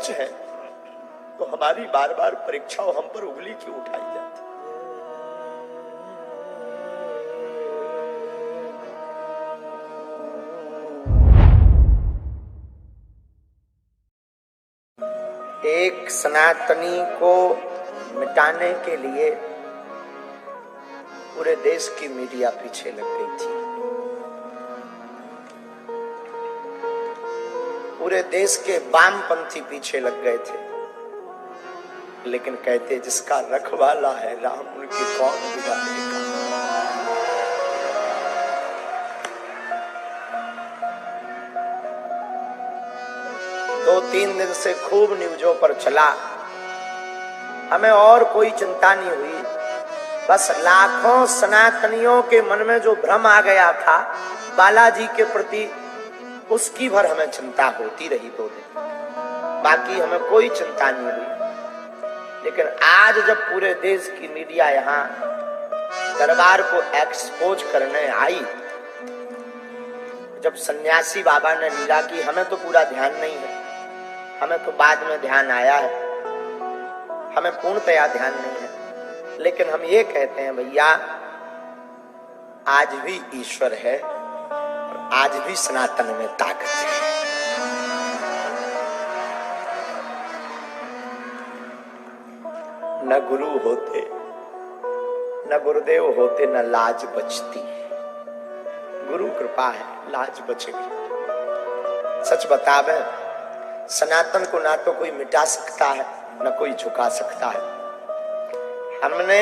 सच है तो हमारी बार बार परीक्षाओं हम पर उंगली क्यों उठाई जाती? एक सनातनी को मिटाने के लिए पूरे देश की मीडिया पीछे लग गई थी। पूरे देश के वामपंथी पीछे लग गए थे, लेकिन कहते जिसका रखवाला है राम, उनकी कौन बिगाड़ेगा। दो तीन दिन से खूब न्यूज़ों पर चला, हमें और कोई चिंता नहीं हुई। बस लाखों सनातनियों के मन में जो भ्रम आ गया था बालाजी के प्रति, उसकी भर हमें चिंता होती रही 2 दिन। बाकी हमें कोई चिंता नहीं हुई। लेकिन आज जब पूरे देश की मीडिया यहाँ दरबार को एक्सपोज करने आई, जब सन्यासी बाबा ने लीला की, हमें तो पूरा ध्यान नहीं है, हमें तो बाद में ध्यान आया है, हमें पूर्णतया ध्यान नहीं है। लेकिन हम ये कहते हैं भैया, आज भी ईश्वर है और आज भी सनातन में ताकत है। न गुरु होते, न गुरुदेव होते, न लाज बचती। गुरु कृपा है, लाज बचेगी। सच बतावे, सनातन को ना तो कोई मिटा सकता है, न कोई झुका सकता है। हमने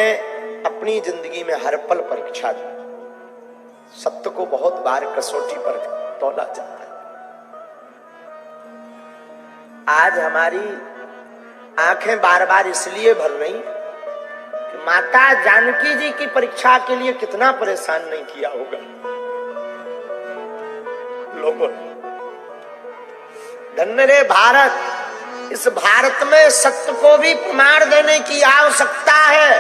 अपनी जिंदगी में हर पल परीक्षा दी। सत्य को बहुत बार कसौटी पर तौला जाता है। आज हमारी आंखें बार बार इसलिए भर रही कि माता जानकी जी की परीक्षा के लिए कितना परेशान नहीं किया होगा लोगों ने। धन्य रे भारत, इस भारत में सत्य को भी प्रमाण देने की आवश्यकता है,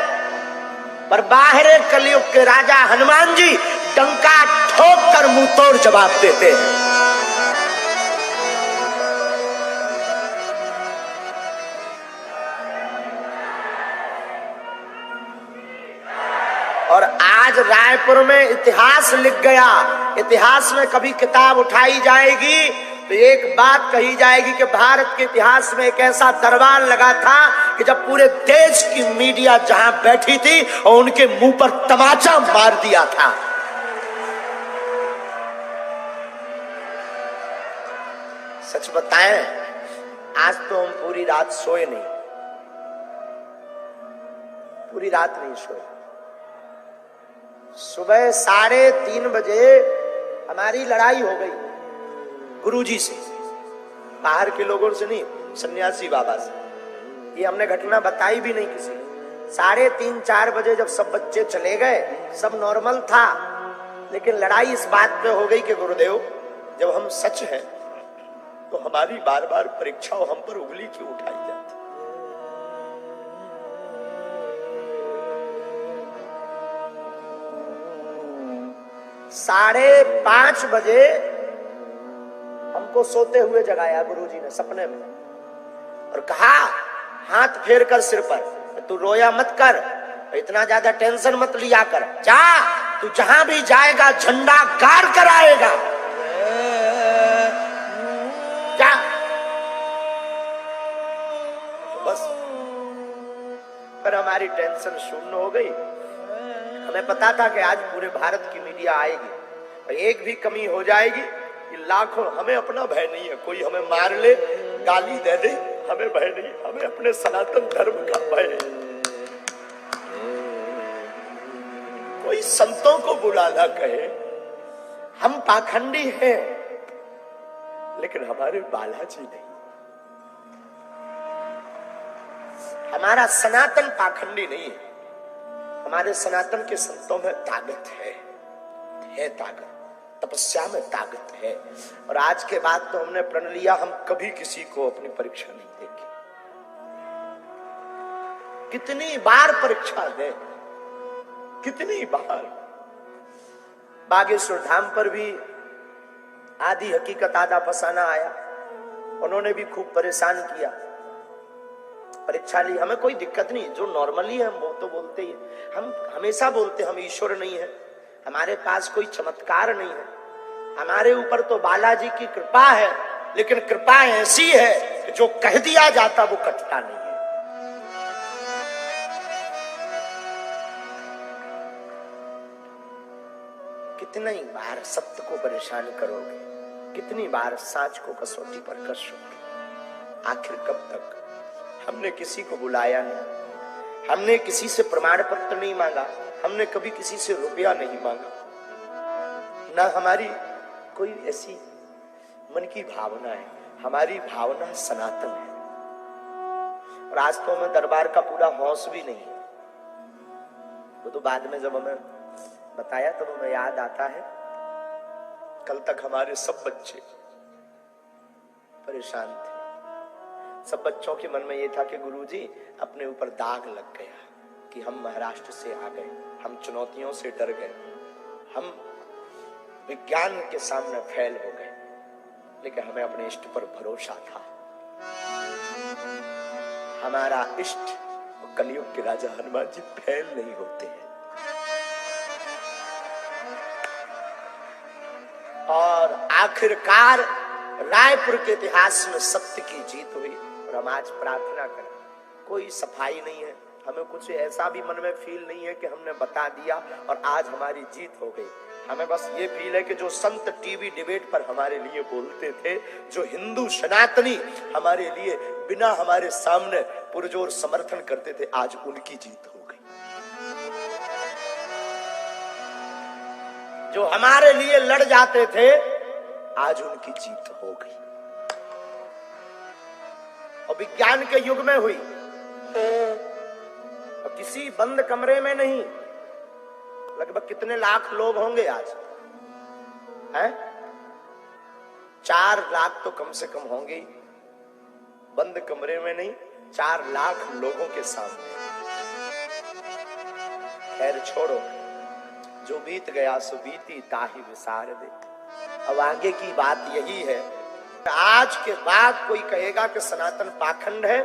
पर बाहरे कलयुग के राजा हनुमान जी डंका ठोक कर मुंह तोड़ जवाब देते हैं। और आज रायपुर में इतिहास लिख गया। इतिहास में कभी किताब उठाई जाएगी तो एक बात कही जाएगी कि भारत के इतिहास में एक ऐसा दरबार लगा था कि जब पूरे देश की मीडिया जहां बैठी थी और उनके मुंह पर तमाचा मार दिया था। सच बताएं, आज तो हम पूरी रात सोए नहीं, पूरी रात नहीं सोए। सुबह 3:30 बजे हमारी लड़ाई हो गई गुरुजी से, बाहर के लोगों से नहीं, सन्यासी बाबा से। ये हमने घटना बताई भी नहीं किसी। 3:30-4 बजे जब सब बच्चे चले गए, सब नॉर्मल था, लेकिन लड़ाई इस बात पे हो गई कि गुरुदेव, जब हम सच हैं तो हमारी बार बार परीक्षाओं हम पर उंगली क्यों उठाई जाती? 5:30 बजे हमको सोते हुए जगाया गुरुजी ने सपने में और कहा, हाथ फेर कर सिर पर, तू रोया मत कर, इतना ज्यादा टेंशन मत लिया कर, जा तू जहां भी जाएगा झंडा गाड़ कर आएगा, जा। बस पर हमारी टेंशन शून्य हो गई। हमें पता था कि आज पूरे भारत की मीडिया आएगी और एक भी कमी हो जाएगी कि लाखों, हमें अपना भय नहीं है, कोई हमें मार ले, गाली दे दे, हमें भय नहीं, हमें अपने सनातन धर्म का भय है। कोई संतों को बुलाना कहे, हम पाखंडी हैं, लेकिन हमारे बालाजी नहीं। हमारा सनातन पाखंडी नहीं है, हमारे सनातन के संतों में ताकत है ताकत, तपस्या में ताकत है। और आज के बाद तो हमने प्रण लिया, हम कभी किसी को अपनी परीक्षा नहीं देंगे। कितनी बार परीक्षा दे, कितनी बार। बागेश्वर धाम पर भी आदि हकीकत आधा फसाना आया, उन्होंने भी खूब परेशान किया। परीक्षा ली, हमें कोई दिक्कत नहीं, जो नॉर्मली है वो तो बोलते ही है। हम हमेशा बोलते हम ईश्वर नहीं है, हमारे पास कोई चमत्कार नहीं है, हमारे ऊपर तो बालाजी की कृपा है, लेकिन कृपा ऐसी है कि जो कह दिया जाता वो कटता नहीं है। कितनी बार सत्य को परेशान करोगे, कितनी बार साच को कसौटी पर कसोगे, आखिर कब तक? हमने किसी को बुलाया नहीं, हमने किसी से प्रमाण पत्र नहीं मांगा, हमने कभी किसी से रुपया नहीं मांगा, ना हमारी कोई ऐसी मन की भावना है, हमारी भावना सनातन है। और आज तो हमें दरबार का पूरा होश भी नहीं है, वो तो बाद में जब हमें बताया तब हमें याद आता है। कल तक हमारे सब बच्चे परेशान थे, सब बच्चों के मन में ये था कि गुरुजी अपने ऊपर दाग लग गया कि हम महाराष्ट्र से आ गए, हम चुनौतियों से डर गए, हम विज्ञान के सामने फेल हो गए, लेकिन हमें अपने इष्ट पर भरोसा था। हमारा इष्ट कलयुग के राजा हनुमान जी फेल नहीं होते हैं। और आखिरकार रायपुर के इतिहास में सत्य की जीत हुई। और हम आज प्रार्थना करें, कोई सफाई नहीं है, हमें कुछ ऐसा भी मन में फील नहीं है कि हमने बता दिया और आज हमारी जीत हो गई। हमें बस ये फील है कि जो संत टीवी डिबेट पर हमारे लिए बोलते थे, जो हिंदू सनातनी हमारे लिए बिना हमारे सामने पुरजोर समर्थन करते थे, आज उनकी जीत हो गई। जो हमारे लिए लड़ जाते थे, आज उनकी जीत हो गई। और विज्ञान के युग में हुई, और किसी बंद कमरे में नहीं। लगभग कितने लाख लोग होंगे आज हैं? 4 लाख तो कम से कम होंगे, बंद कमरे में नहीं, 4 लाख लोगों के सामने। खैर छोड़ो, जो बीत गया सो बीती ताहि विसार दे। अब आगे की बात यही है, आज के बाद कोई कहेगा कि सनातन पाखंड है,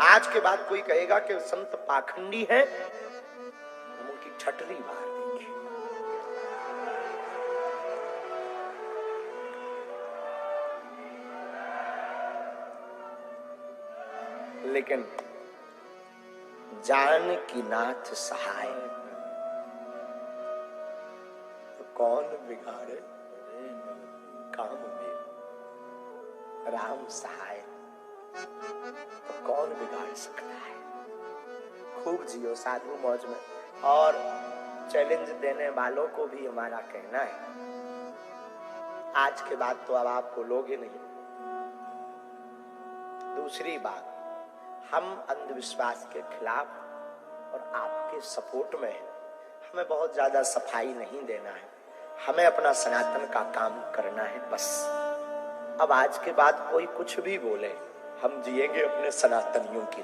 आज के बाद कोई कहेगा कि संत पाखंडी है, हम उनकी ठटरी मार देंगे। लेकिन जानकी नाथ सहाय, तो कौन बिगाड़े काम में राम सहाय, तो कौन बिगाड़ सकता है। खूब जियो साधु मौज में। और चैलेंज देने वालों को भी हमारा कहना है, आज के बाद तो अब आप बोलोगे नहीं। दूसरी बात, हम अंधविश्वास के खिलाफ और आपके सपोर्ट में हैं। हमें बहुत ज्यादा सफाई नहीं देना है, हमें अपना सनातन का काम करना है बस। अब आज के बाद कोई कुछ भी बोले, हम जिएंगे अपने सनातनियों की।